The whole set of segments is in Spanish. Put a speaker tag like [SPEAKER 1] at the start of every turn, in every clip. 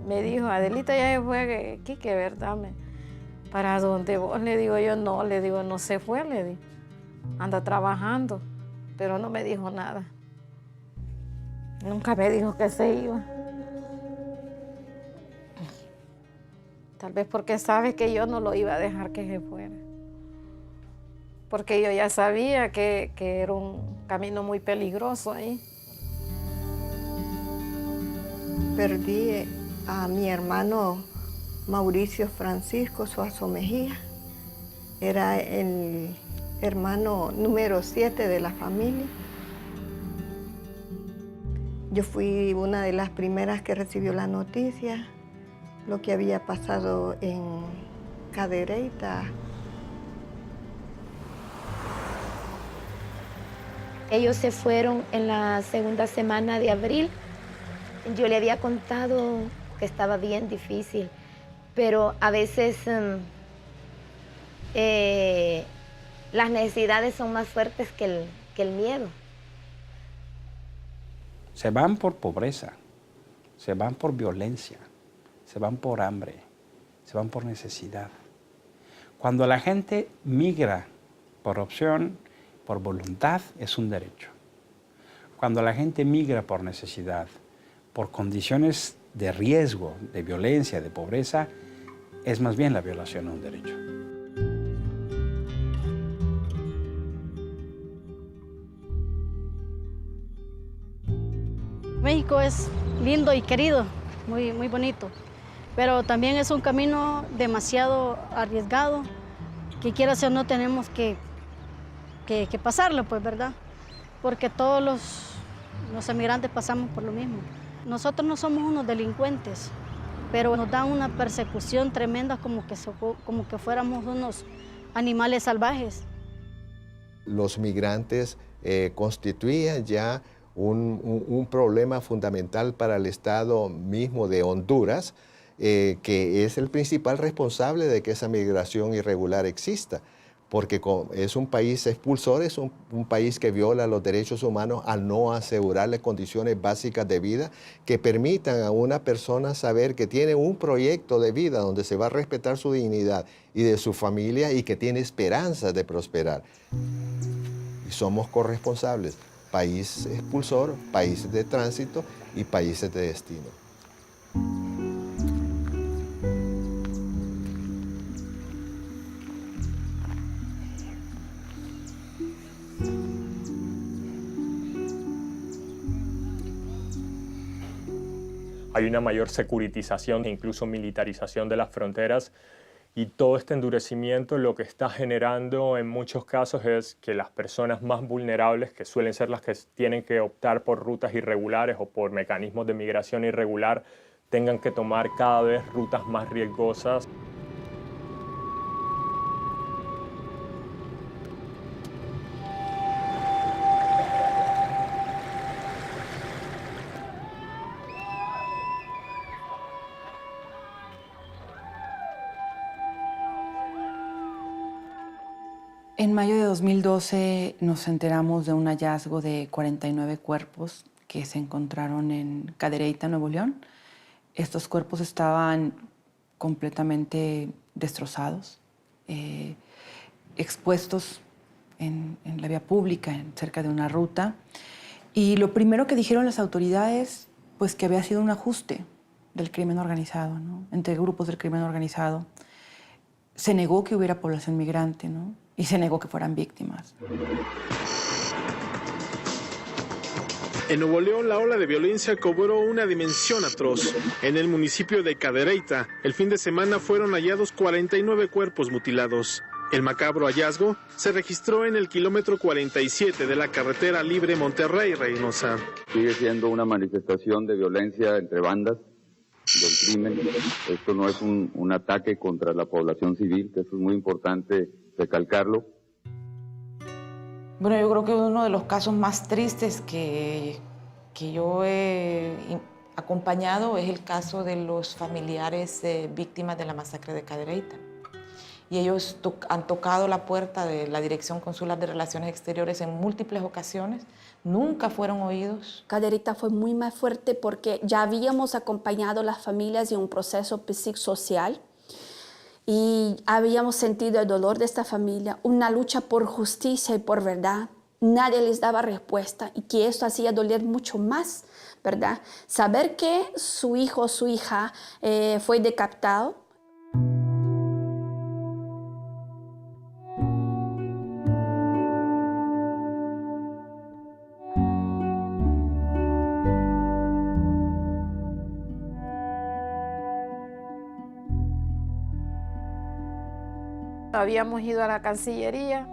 [SPEAKER 1] me dijo, Adelita ya se fue, Quique, ¿verdad? ¿Para dónde vos? Le digo yo, no, le digo, no se fue, le digo. Anda trabajando, pero no me dijo nada. Nunca me dijo que se iba. Tal vez porque sabe que yo no lo iba a dejar que se fuera. Porque yo ya sabía que era un camino muy peligroso ahí.
[SPEAKER 2] Perdí a mi hermano Mauricio Francisco Suazo Mejía. Era el hermano número 7 de la familia. Yo fui una de las primeras que recibió la noticia, lo que había pasado en Cadereyta.
[SPEAKER 3] Ellos se fueron en la segunda semana de abril. Yo le había contado que estaba bien difícil, pero a veces las necesidades son más fuertes que el miedo.
[SPEAKER 4] Se van por pobreza, se van por violencia, se van por hambre, se van por necesidad. Cuando la gente migra por opción, por voluntad, es un derecho. Cuando la gente migra por necesidad, por condiciones de riesgo, de violencia, de pobreza, es más bien la violación a un derecho.
[SPEAKER 5] México es lindo y querido, muy, muy bonito, pero también es un camino demasiado arriesgado, que quieras o no tenemos que pasarlo, pues, ¿verdad? Porque todos los emigrantes pasamos por lo mismo. Nosotros no somos unos delincuentes, pero nos dan una persecución tremenda como que fuéramos unos animales salvajes.
[SPEAKER 6] Los migrantes constituían ya un problema fundamental para el Estado mismo de Honduras, que es el principal responsable de que esa migración irregular exista, porque es un país expulsor, es un país que viola los derechos humanos al no asegurarle condiciones básicas de vida que permitan a una persona saber que tiene un proyecto de vida donde se va a respetar su dignidad y de su familia y que tiene esperanzas de prosperar. Y somos corresponsables, país expulsor, países de tránsito y países de destino.
[SPEAKER 7] Hay una mayor securitización e incluso militarización de las fronteras, y todo este endurecimiento lo que está generando en muchos casos es que las personas más vulnerables, que suelen ser las que tienen que optar por rutas irregulares o por mecanismos de migración irregular, tengan que tomar cada vez rutas más riesgosas.
[SPEAKER 8] En mayo de 2012 nos enteramos de un hallazgo de 49 cuerpos que se encontraron en Cadereyta, Nuevo León. Estos cuerpos estaban completamente destrozados, expuestos en la vía pública, cerca de una ruta. Y lo primero que dijeron las autoridades, pues que había sido un ajuste del crimen organizado, ¿no? Entre grupos del crimen organizado. Se negó que hubiera población migrante, ¿no? Y se negó que fueran víctimas.
[SPEAKER 9] En Nuevo León, la ola de violencia cobró una dimensión atroz. En el municipio de Cadereyta, el fin de semana fueron hallados 49 cuerpos mutilados. El macabro hallazgo se registró en el kilómetro 47 de la carretera libre Monterrey-Reynosa.
[SPEAKER 10] Sigue siendo una manifestación de violencia entre bandas del crimen. Esto no es un ataque contra la población civil, que eso es muy importante recalcarlo.
[SPEAKER 11] Bueno, yo creo que uno de los casos más tristes que yo he acompañado es el caso de los familiares víctimas de la masacre de Cadereyta. y ellos han tocado la puerta de la Dirección Consular de Relaciones Exteriores en múltiples ocasiones, nunca fueron oídos.
[SPEAKER 12] Cadereyta fue muy más fuerte porque ya habíamos acompañado a las familias en un proceso psicosocial y habíamos sentido el dolor de esta familia, una lucha por justicia y por verdad. Nadie les daba respuesta y que esto hacía doler mucho más, ¿verdad? Saber que su hijo o su hija fue decapitado.
[SPEAKER 1] Habíamos ido a la Cancillería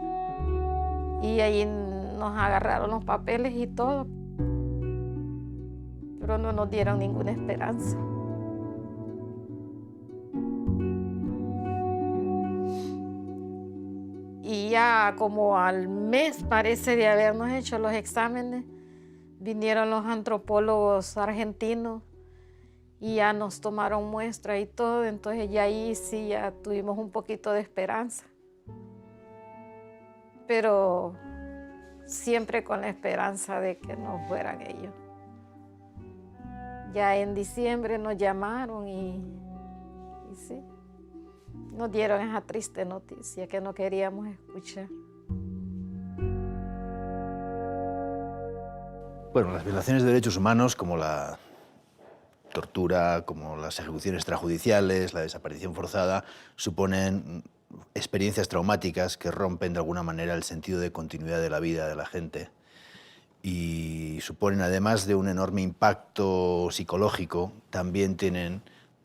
[SPEAKER 1] y ahí nos agarraron los papeles y todo, pero no nos dieron ninguna esperanza. Y ya como al mes, parece, de habernos hecho los exámenes, vinieron los antropólogos argentinos y ya nos tomaron muestra y todo, entonces ya ahí sí ya tuvimos un poquito de esperanza. Pero siempre con la esperanza de que no fueran ellos. Ya en diciembre nos llamaron y sí, nos dieron esa triste noticia que no queríamos escuchar.
[SPEAKER 13] Bueno, las violaciones de derechos humanos, como la tortura, como las ejecuciones extrajudiciales, la desaparición forzada, suponen experiencias traumáticas que rompen de alguna manera el sentido de continuidad de la vida de la gente y suponen, además de un enorme impacto psicológico, también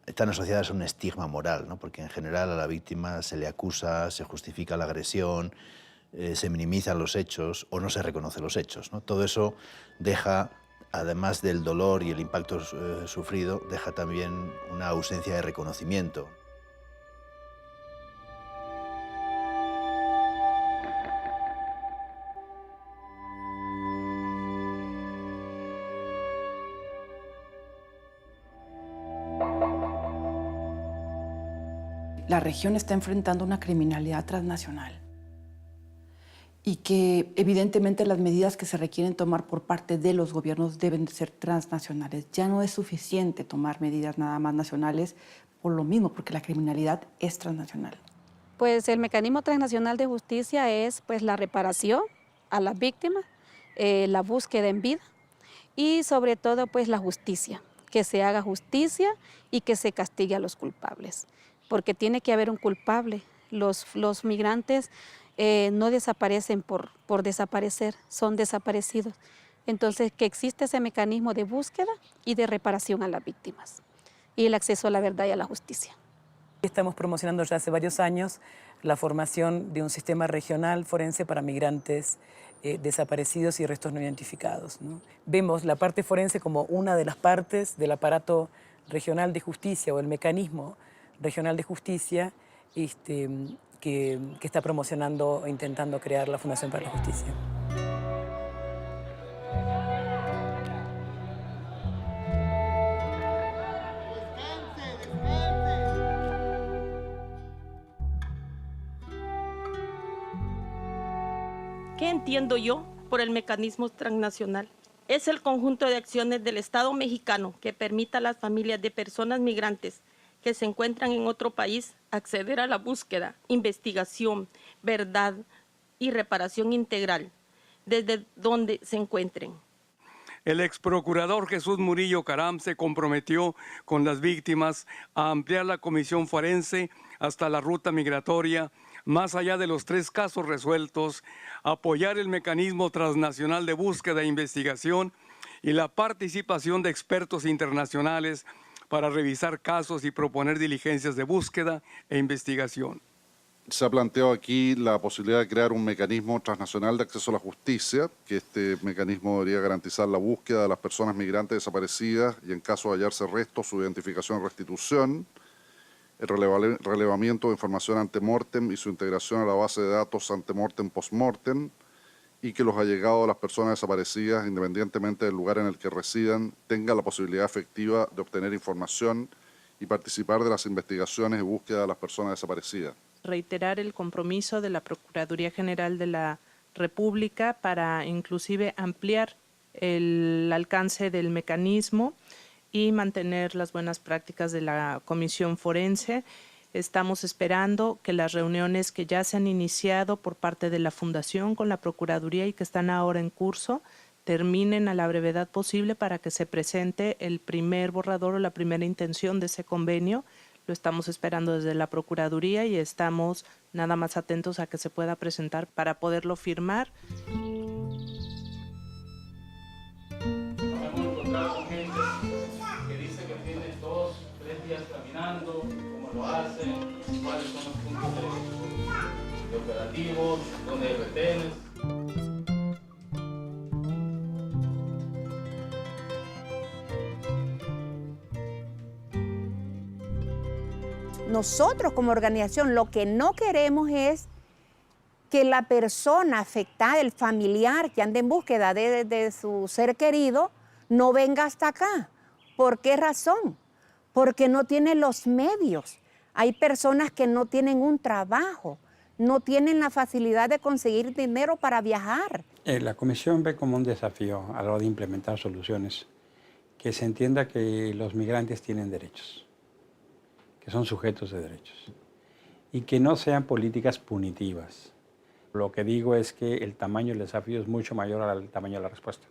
[SPEAKER 13] están asociadas a un estigma moral, ¿no? Porque en general a la víctima se le acusa, se justifica la agresión, se minimizan los hechos o no se reconocen los hechos, ¿no? Todo eso deja, además del dolor y el impacto sufrido, deja también una ausencia de reconocimiento.
[SPEAKER 8] La región está enfrentando una criminalidad transnacional y que evidentemente las medidas que se requieren tomar por parte de los gobiernos deben ser transnacionales. Ya no es suficiente tomar medidas nada más nacionales por lo mismo, porque la criminalidad es transnacional.
[SPEAKER 14] Pues el mecanismo transnacional de justicia es pues la reparación a las víctimas, la búsqueda en vida y sobre todo pues la justicia, que se haga justicia y que se castigue a los culpables, porque tiene que haber un culpable. Los migrantes no desaparecen por desaparecer, son desaparecidos. Entonces, que existe ese mecanismo de búsqueda y de reparación a las víctimas y el acceso a la verdad y a la justicia.
[SPEAKER 15] Estamos promocionando ya hace varios años la formación de un sistema regional forense para migrantes desaparecidos y restos no identificados, ¿no? Vemos la parte forense como una de las partes del aparato regional de justicia o el mecanismo regional de justicia que está promocionando e intentando crear la Fundación para la Justicia.
[SPEAKER 16] ¿Qué entiendo yo por el mecanismo transnacional? Es el conjunto de acciones del Estado mexicano que permita a las familias de personas migrantes que se encuentran en otro país acceder a la búsqueda, investigación, verdad y reparación integral desde donde se encuentren.
[SPEAKER 17] El exprocurador Jesús Murillo Caram se comprometió con las víctimas a ampliar la comisión forense hasta la ruta migratoria, más allá de los 3 casos resueltos, apoyar el mecanismo transnacional de búsqueda e investigación y la participación de expertos internacionales para revisar casos y proponer diligencias de búsqueda e investigación.
[SPEAKER 18] Se ha planteado aquí la posibilidad de crear un mecanismo transnacional de acceso a la justicia, que este mecanismo debería garantizar la búsqueda de las personas migrantes desaparecidas y en caso de hallarse restos, su identificación y restitución, el relevamiento de información ante-mortem y su integración a la base de datos ante-mortem post-mortem, y que los allegados de las personas desaparecidas, independientemente del lugar en el que residan, tengan la posibilidad efectiva de obtener información y participar de las investigaciones y búsqueda de las personas desaparecidas.
[SPEAKER 19] reiterar el compromiso de la Procuraduría General de la República para inclusive ampliar el alcance del mecanismo y mantener las buenas prácticas de la Comisión Forense. Estamos esperando que las reuniones que ya se han iniciado por parte de la Fundación con la Procuraduría y que están ahora en curso terminen a la brevedad posible para que se presente el primer borrador o la primera intención de ese convenio. Lo estamos esperando desde la Procuraduría y estamos nada más atentos a que se pueda presentar para poderlo firmar.
[SPEAKER 4] Hemos encontrado con gente que dice que tiene 2, 3 días caminando, cómo lo hacen, cuáles son los puntos de operativos, dónde hay retenes.
[SPEAKER 20] Nosotros como organización lo que no queremos es que la persona afectada, el familiar que anda en búsqueda de su ser querido, no venga hasta acá. ¿Por qué razón? Porque no tiene los medios. Hay personas que no tienen un trabajo, no tienen la facilidad de conseguir dinero para viajar.
[SPEAKER 4] La Comisión ve como un desafío a la hora de implementar soluciones que se entienda que los migrantes tienen derechos, que son sujetos de derechos y que no sean políticas punitivas. Lo que digo es que el tamaño del desafío es mucho mayor al tamaño de la respuesta.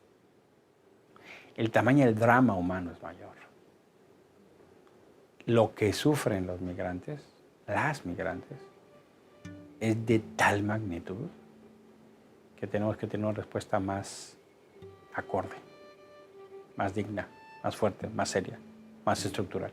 [SPEAKER 4] El tamaño del drama humano es mayor. Lo que sufren los migrantes, las migrantes, es de tal magnitud que tenemos que tener una respuesta más acorde, más digna, más fuerte, más seria, más estructural.